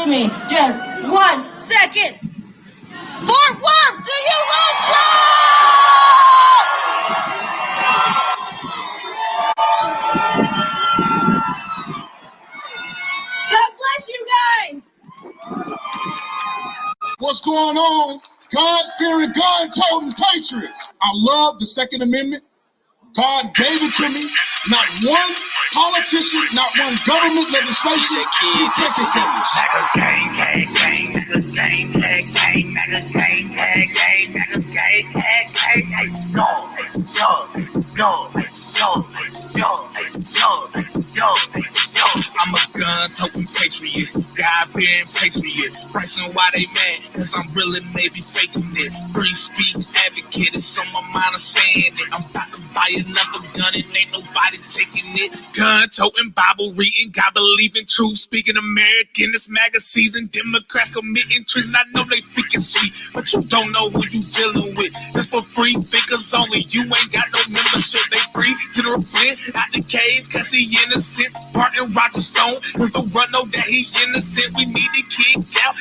Give me just 1 second. Fort Worth, do you love Trump? God bless you guys. What's going on? God-fearing, gun-toting patriots. I love the Second Amendment. God gave it to me. Not one politician, not one government legislation can take it from us. I'm a gun-toting patriot, God-bearing patriot. Pressing why they mad, cause I'm really maybe faking it. Free speech advocate, it's on my mind, I'm saying it. I'm about to buy another gun and ain't nobody taking it. Gun-toting, Bible reading, God believing truth, speaking American. This MAGA season, Democrats committing treason. I know they think it's sweet, but you don't know who you dealing with. This for free thinkers only. You ain't got no membership, they free. General Flynn out the cage, cause he innocent. Barton Roger Stone, with the run, know that he's innocent. We need to kick out.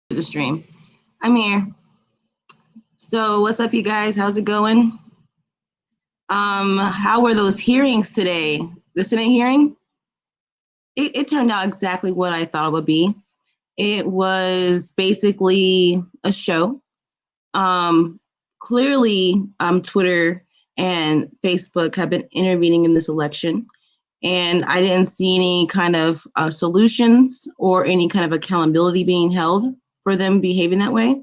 The stream. I'm here. So what's up, you guys? How's it going? How were those hearings today? The Senate hearing? It turned out exactly what I thought it would be. It was basically a show. Clearly, Twitter and Facebook have been intervening in this election, and I didn't see any kind of solutions or any kind of accountability being held for them behaving that way.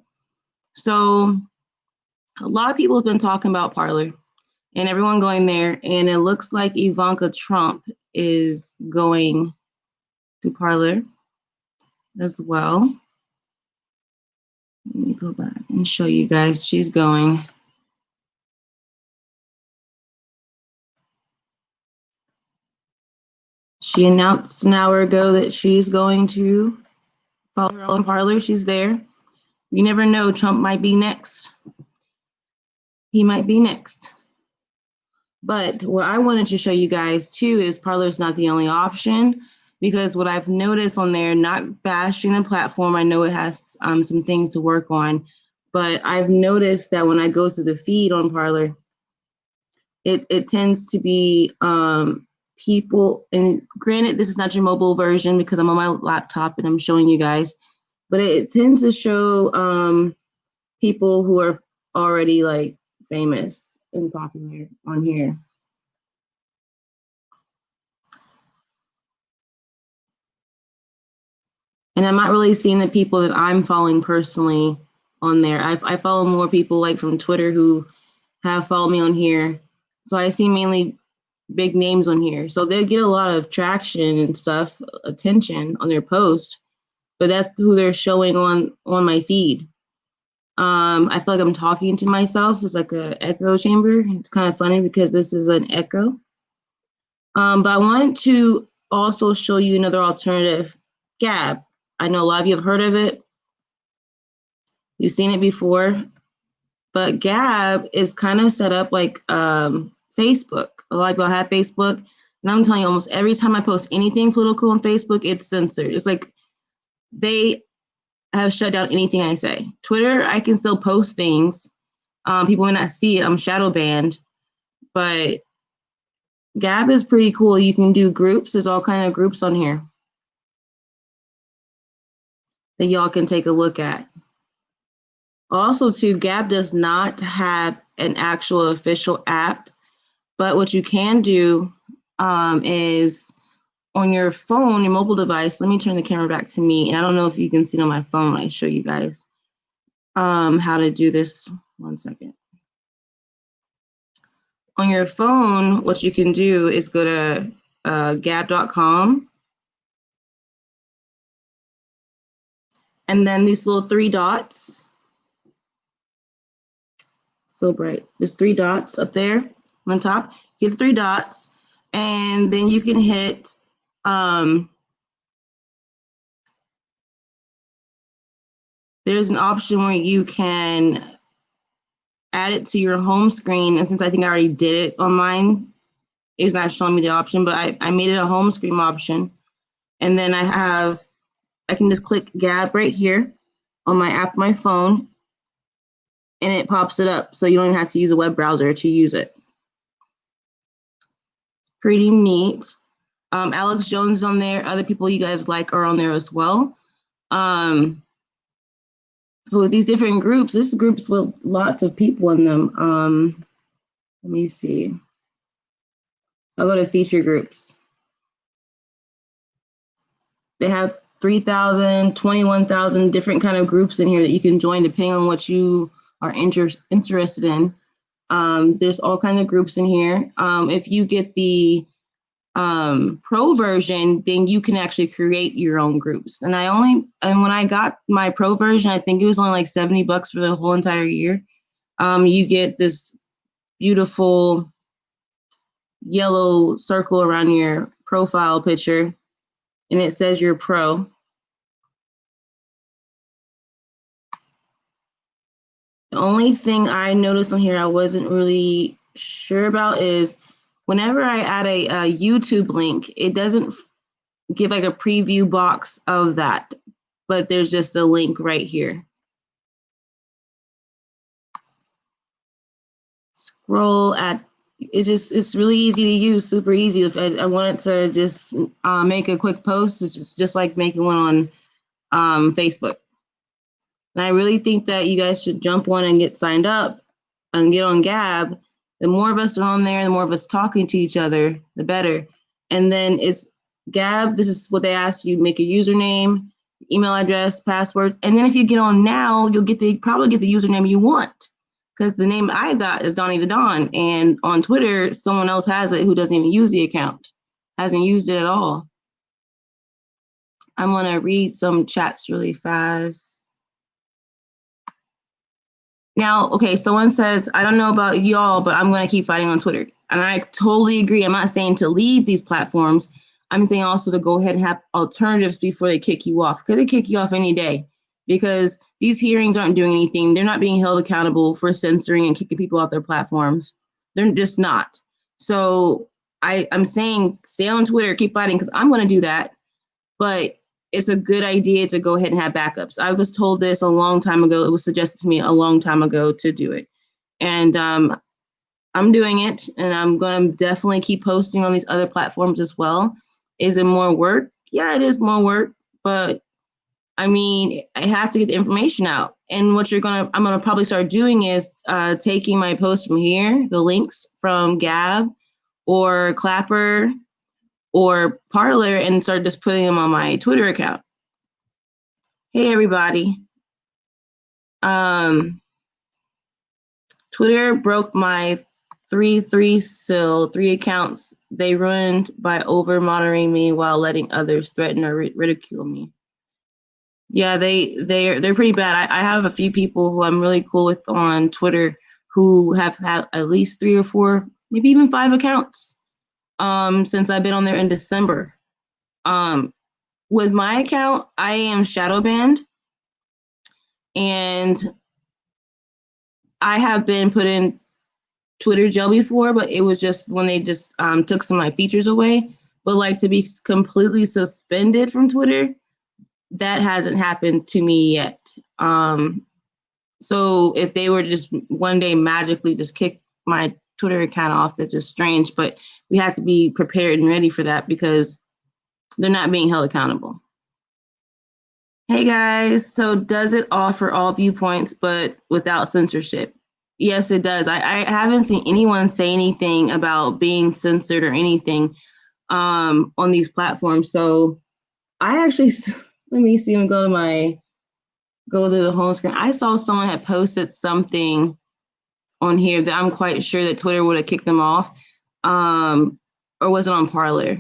So a lot of people have been talking about Parler and everyone going there, and it looks like Ivanka Trump is going to Parler as well. Let me go back and show you guys. She's going. She announced an hour ago that she's going to follow her on Parler. She's there. You never know. Trump might be next. He might be next. But what I wanted to show you guys too is Parler's not the only option, because what I've noticed on there, not bashing the platform, I know it has some things to work on, but I've noticed that when I go through the feed on Parler, it tends to be people, and granted, this is not your mobile version because I'm on my laptop and I'm showing you guys, but it tends to show people who are already like famous and popular on here. And I'm not really seeing the people that I'm following personally on there. I follow more people like from Twitter who have followed me on here. So I see mainly big names on here. So they'll get a lot of traction and stuff, attention on their post, but that's who they're showing on my feed. I feel like I'm talking to myself. It's like an echo chamber. It's kind of funny because this is an echo. But I wanted to also show you another alternative, GAB. I know a lot of you have heard of it. You've seen it before, but GAB is kind of set up like Facebook. A lot of y'all have Facebook, and I'm telling you, almost every time I post anything political on Facebook, it's censored. It's like they have shut down anything I say. Twitter, I can still post things. People may not see it. I'm shadow banned, but GAB is pretty cool. You can do groups. There's all kind of groups on here that y'all can take a look at. Also, too, GAB does not have an actual official app, but what you can do is on your phone, your mobile device. Let me turn the camera back to me, and I don't know if you can see it on my phone when I show you guys how to do this. 1 second. On your phone, what you can do is go to gab.com, and then these little 3 dots. So bright. There's 3 dots up there on top. Hit the 3 dots, and then you can hit there's an option where you can add it to your home screen. And since I think I already did it on mine, it's not showing me the option, but I made it a home screen option. And then I can just click GAB right here on my app, my phone, and it pops it up. So you don't even have to use a web browser to use it. Pretty neat. Alex Jones is on there. Other people you guys like are on there as well. So with these different groups, there's groups with lots of people in them. Let me see. I'll go to feature groups. They have 3,000, 21,000 different kind of groups in here that you can join depending on what you are interested in. There's all kinds of groups in here. If you get the pro version, then you can actually create your own groups. And when I got my pro version, I think it was only like $70 for the whole entire year. You get this beautiful yellow circle around your profile picture, and it says you're pro. The only thing I noticed on here I wasn't really sure about is whenever I add a YouTube link, it doesn't give like a preview box of that, but there's just a link right here. Scroll at it's really easy to use, super easy. If I wanted to just make a quick post, it's just like making one on Facebook. And I really think that you guys should jump on and get signed up and get on GAB. The more of us are on there, the more of us talking to each other, the better. And then it's GAB. This is what they ask you: make a username, email address, passwords. And then if you get on now, you'll probably get the username you want, because the name I got is Donnie the Don. And on Twitter, someone else has it who doesn't even use the account, hasn't used it at all. I'm going to read some chats really fast. Now, okay, someone says, I don't know about y'all, but I'm going to keep fighting on Twitter. And I totally agree. I'm not saying to leave these platforms. I'm saying also to go ahead and have alternatives before they kick you off. Could they kick you off any day? Because these hearings aren't doing anything. They're not being held accountable for censoring and kicking people off their platforms. They're just not. So I'm saying stay on Twitter, keep fighting, because I'm going to do that. But it's a good idea to go ahead and have backups. I was told this a long time ago. It was suggested to me a long time ago to do it. And I'm doing it, and I'm going to definitely keep posting on these other platforms as well. Is it more work? Yeah, it is more work, but I mean, I have to get the information out. And what I'm going to probably start doing is taking my posts from here, the links from GAB or Clapper or Parler, and start just putting them on my Twitter account. Hey, everybody. Twitter broke my 3 accounts they ruined by over monitoring me while letting others threaten or ridicule me. Yeah, they're pretty bad. I have a few people who I'm really cool with on Twitter who have had at least 3 or 4, maybe even 5 accounts since I've been on there in December. With my account, I am shadow banned, and I have been put in Twitter jail before, but it was just when they just took some of my features away. But like to be completely suspended from Twitter, that hasn't happened to me yet. So if they were just one day magically just kick my Twitter account off, that's just strange. But we have to be prepared and ready for that because they're not being held accountable. Hey guys, so does it offer all viewpoints but without censorship? Yes, it does. I haven't seen anyone say anything about being censored or anything on these platforms. So I actually, let me see, and go to the home screen. I saw someone had posted something on here that I'm quite sure that Twitter would have kicked them off, or was it on Parler?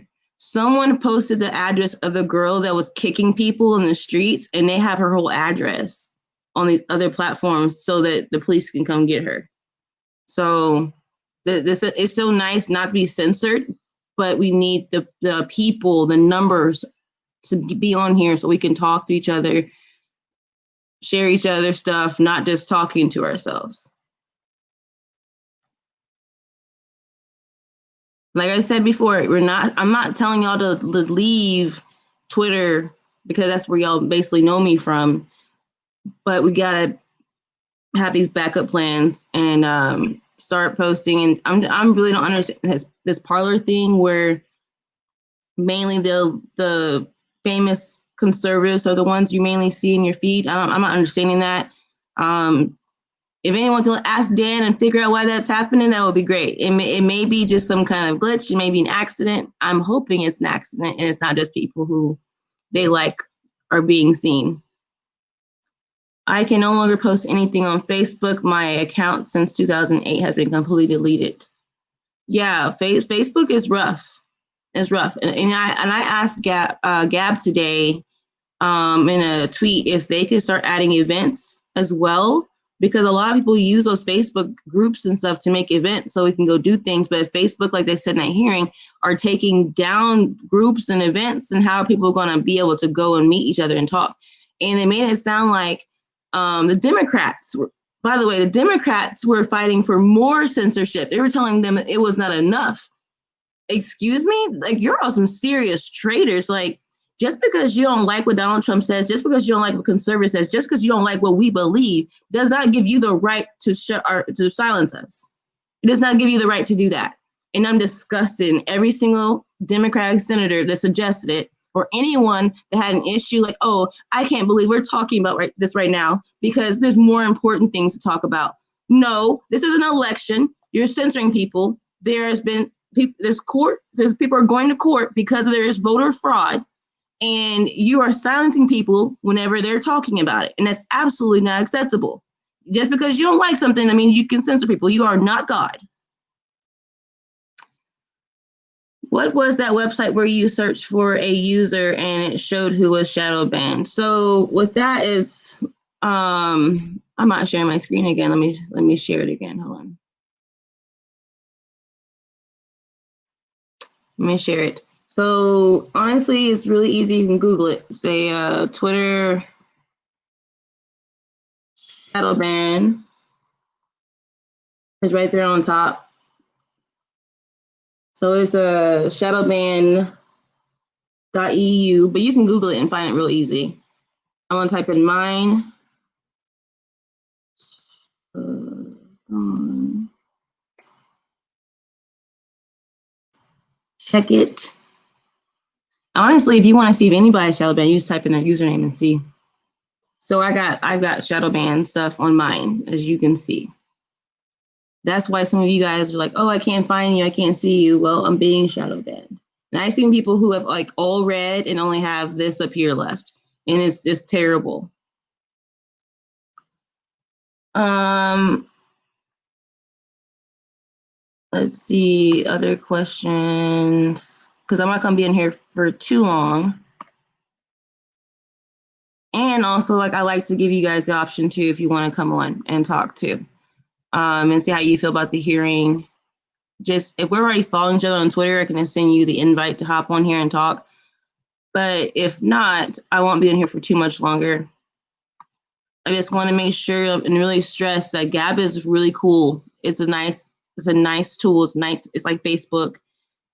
Someone posted the address of the girl that was kicking people in the streets, and they have her whole address on the other platforms so that the police can come get her. So this it's so nice not to be censored, but we need the people, the numbers to be on here so we can talk to each other, share each other's stuff, not just talking to ourselves. Like I said before, I'm not telling y'all to leave Twitter because that's where y'all basically know me from. But we gotta have these backup plans and start posting. And I'm really don't understand this Parler thing where mainly the famous conservatives are the ones you mainly see in your feed. I'm not understanding that. If anyone can ask Dan and figure out why that's happening, that would be great. It may be just some kind of glitch. It may be an accident. I'm hoping it's an accident and it's not just people who they like are being seen. I can no longer post anything on Facebook. My account since 2008 has been completely deleted. Yeah, Facebook is rough. It's rough. And I asked GAB today in a tweet if they could start adding events as well, because a lot of people use those Facebook groups and stuff to make events so we can go do things. But Facebook, like they said in that hearing, are taking down groups and events, and how are people going to be able to go and meet each other and talk? And they made it sound like the Democrats were, by the way, the Democrats were fighting for more censorship. They were telling them it was not enough. Excuse me? Like, you're all some serious traitors. Like, just because you don't like what Donald Trump says, just because you don't like what conservatives says, just because you don't like what we believe, does not give you the right to to silence us. It does not give you the right to do that. And I'm disgusted. And every single Democratic senator that suggested it, or anyone that had an issue like, oh, I can't believe we're talking about this right now because there's more important things to talk about. No, this is an election. You're censoring people. There's people are going to court because there is voter fraud. And you are silencing people whenever they're talking about it. And that's absolutely not acceptable. Just because you don't like something, I mean, you can censor people. You are not God. What was that website where you searched for a user and it showed who was shadow banned? So what that is, I'm not sharing my screen again. Let me share it again. Hold on. Let me share it. So honestly, it's really easy. You can Google it. Say Twitter shadow ban. It's right there on top. So it's a shadowban.eu, but you can Google it and find it real easy. I'm gonna type in mine. Check it. Honestly, if you want to see if anybody's shadowban, you just type in their username and see. So I've got shadowban stuff on mine, as you can see. That's why some of you guys are like, oh, I can't find you, I can't see you. Well, I'm being shadow banned. And I've seen people who have like all red and only have this up here left. And it's just terrible. Let's see, other questions, because I'm not gonna be in here for too long. And also, like, I like to give you guys the option too, if you want to come on and talk too, and see how you feel about the hearing. Just if we're already following each other on Twitter, I can just send you the invite to hop on here and talk. But if not, I won't be in here for too much longer. I just want to make sure and really stress that GAB is really cool. It's a nice tool. It's nice. It's like Facebook.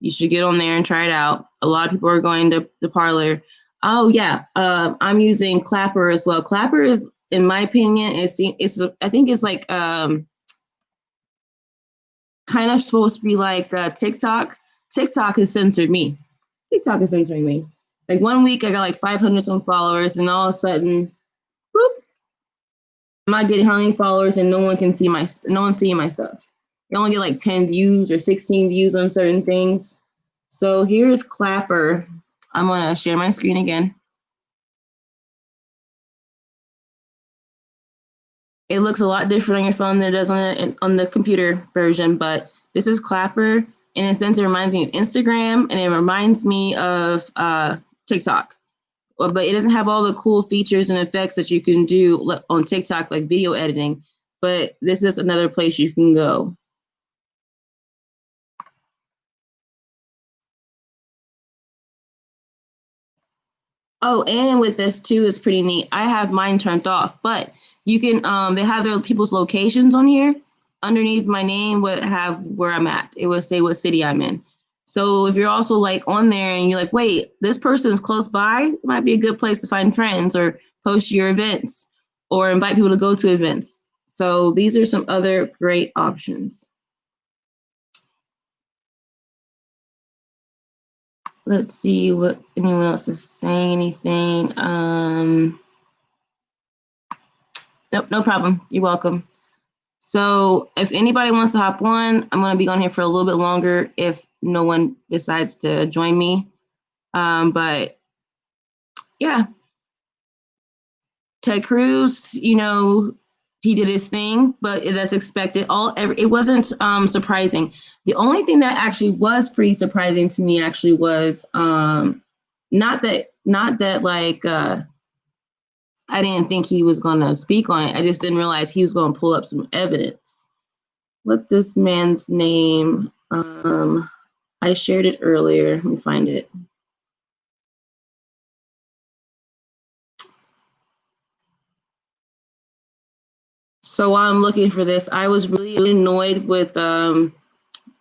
You should get on there and try it out. A lot of people are going to the Parler. Oh yeah, I'm using Clapper as well. Clapper is, in my opinion, I think it's like kind of supposed to be like TikTok. TikTok has censored me. TikTok is censoring me. Like 1 week I got like 500 some followers, and all of a sudden, whoop, I'm not getting how many followers, and no one's seeing my stuff. You only get like 10 views or 16 views on certain things. So here's Clapper. I'm gonna share my screen again. It looks a lot different on your phone than it does on the computer version, but this is Clapper. in a sense, it reminds me of Instagram, and it reminds me of TikTok. But it doesn't have all the cool features and effects that you can do on TikTok, like video editing. But this is another place you can go. Oh, and with this too is pretty neat. I have mine turned off, but you can they have their people's locations on here. Underneath my name would have where I'm at. It would say what city I'm in. So if you're also like on there and you're like, wait, this person is close by, it might be a good place to find friends or post your events or invite people to go to events. So these are some other great options. Let's see what anyone else is saying anything. Nope, no problem. You're welcome. So if anybody wants to hop on, I'm going to be on here for a little bit longer if no one decides to join me. But yeah, Ted Cruz, you know, he did his thing, but that's expected. It wasn't surprising. The only thing that actually was pretty surprising to me actually was not that like I didn't think he was going to speak on it. I just didn't realize he was going to pull up some evidence. What's this man's name? I shared it earlier. Let me find it. So while I'm looking for this, I was really annoyed with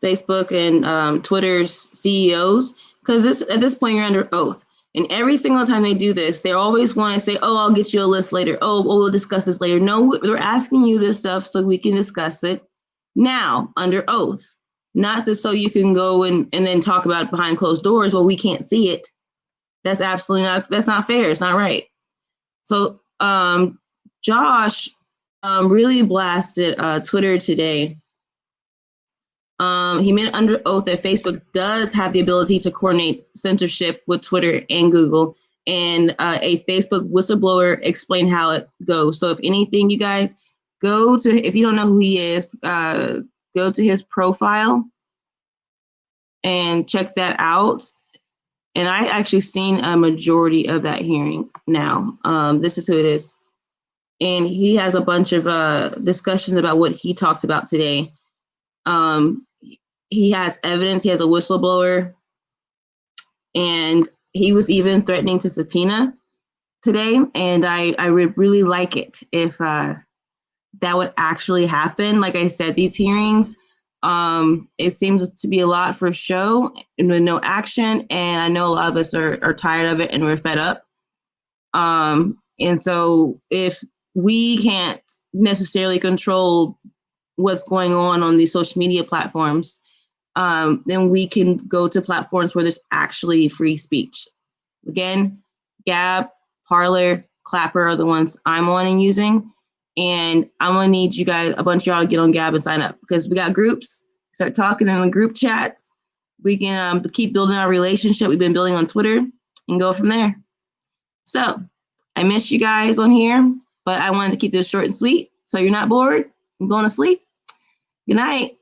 Facebook and Twitter's CEOs because at this point you're under oath. And every single time they do this, they always want to say, oh, I'll get you a list later. Oh, we'll discuss this later. No, they're asking you this stuff so we can discuss it now under oath, not just so you can go and then talk about it behind closed doors. Well, we can't see it. That's not fair. It's not right. So Josh really blasted Twitter today. He made it under oath that Facebook does have the ability to coordinate censorship with Twitter and Google, and a Facebook whistleblower explained how it goes. So if anything, you guys if you don't know who he is, go to his profile and check that out. And I actually seen a majority of that hearing now. This is who it is. And he has a bunch of discussions about what he talks about today. He has evidence. He has a whistleblower. And he was even threatening to subpoena today. And I would really like it if that would actually happen. Like I said, these hearings, it seems to be a lot for show and with no action. And I know a lot of us are tired of it and we're fed up. And so if we can't necessarily control what's going on these social media platforms, then we can go to platforms where there's actually free speech. Again, GAB, Parler, Clapper are the ones I'm on and using. And I'm going to need you guys, a bunch of y'all to get on GAB and sign up because we got groups. Start talking in the group chats. We can keep building our relationship we've been building on Twitter and go from there. So I miss you guys on here, but I wanted to keep this short and sweet so you're not bored. I'm going to sleep. Good night.